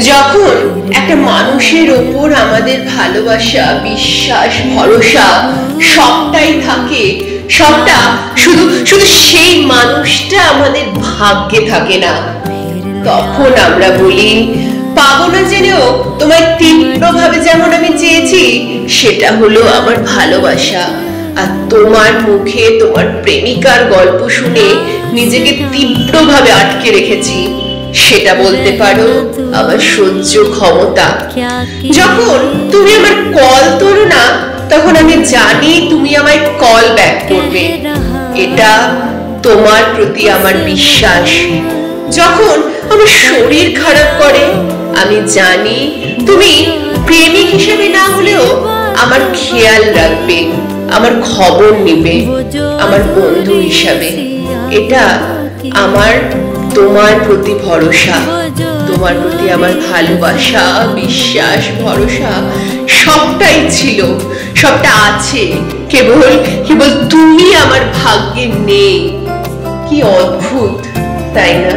যখন একটা মানুষের ওপর আমাদের ভালোবাসা, বিশ্বাস, ভরসা সবটাই থাকে, সবটা শুধু শুধু সেই মানুষটা আমাদের ভাগ্যে থাকে না, তখন আমরা বলি পাবো না জেনেও তোমায় তীব্রভাবে যেমন আমি চেয়েছি, সেটা হলো আমার ভালোবাসা। আর তোমার মুখে তোমার প্রেমিকার গল্প শুনে নিজেকে তীব্রভাবে আটকে রেখেছি, সেটা বলতে পারো আমার সহ্য ক্ষমতা। যখন তুমি আমার কল তোলো না, তখন আমি জানি তুমি আমায় কল ব্যাক করবে, এটা তোমার প্রতি আমার বিশ্বাস। যখন আমার শরীর খারাপ করে, আমি জানি তুমি প্রেমিক হিসেবে না হলেও আমার খেয়াল রাখবে, আমার খবর নিবে, আমার বন্ধু হিসাবে। এটা আমার তোমার প্রতি ভরসা, তোমার প্রতি আমার ভালোবাসা, বিশ্বাস, ভরসা সবটাই ছিল, সবটা আছে, কেবল কেবল তুমি আমার ভাগ্যে নেই। কি অদ্ভুত, তাই না?